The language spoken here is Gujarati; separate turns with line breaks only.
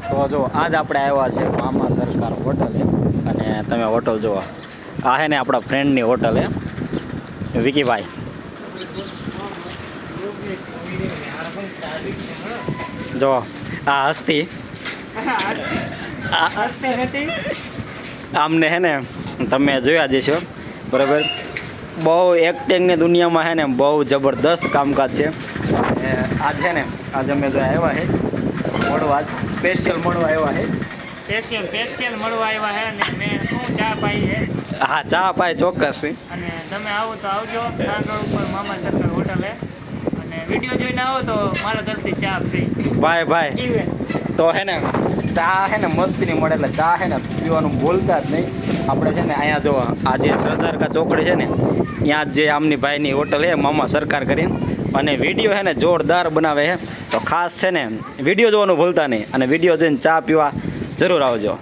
તો જો આજ આપણે આવ્યા છે મામા સરકાર હોટલે અને તમે હોટલ જુઓ આ છે ને આપણા ફ્રેન્ડની હોટલ હે વિકીભાઈ જો આ હસ્તી આમને હે ને તમે જોયા જશો બરાબર બહુ એક્ટિંગની દુનિયામાં હે ને બહુ જબરદસ્ત કામકાજ છે આજ છે ને આજે અમે જો આવ્યા છે મળવા જ સ્પેશિયલ મળવા આવ્યા છે
સ્પેશિયલ મળવા આવ્યા છે અને મેં શું ચા પાઈ છે
હા ચા પાય ચોક્કસ
અને તમે આવો તો આવજો નાગર ઉપર મામા સરકાર હોટલે અને વિડીયો જોઈને આવો તો મારા તરફથી ચા ફ્રી
ભાઈ તો હે ને ચા હે ને મસ્તીની મળે એટલે ચા હે ને પીવાનું બોલતા જ નહીં આપણે છે ને અહીંયા જો આ જે સરદાર કા ચોકડી છે ને ત્યાં જે આમની ભાઈની હોટલ છે મામા સરકાર કરીને અને વિડીયો છે ને જોરદાર બનાવે છે તો ખાસ છે ને વિડીયો જોવાનું ભૂલતા નહીં અને વિડીયો જોઈને ચા પીવા જરૂર આવજો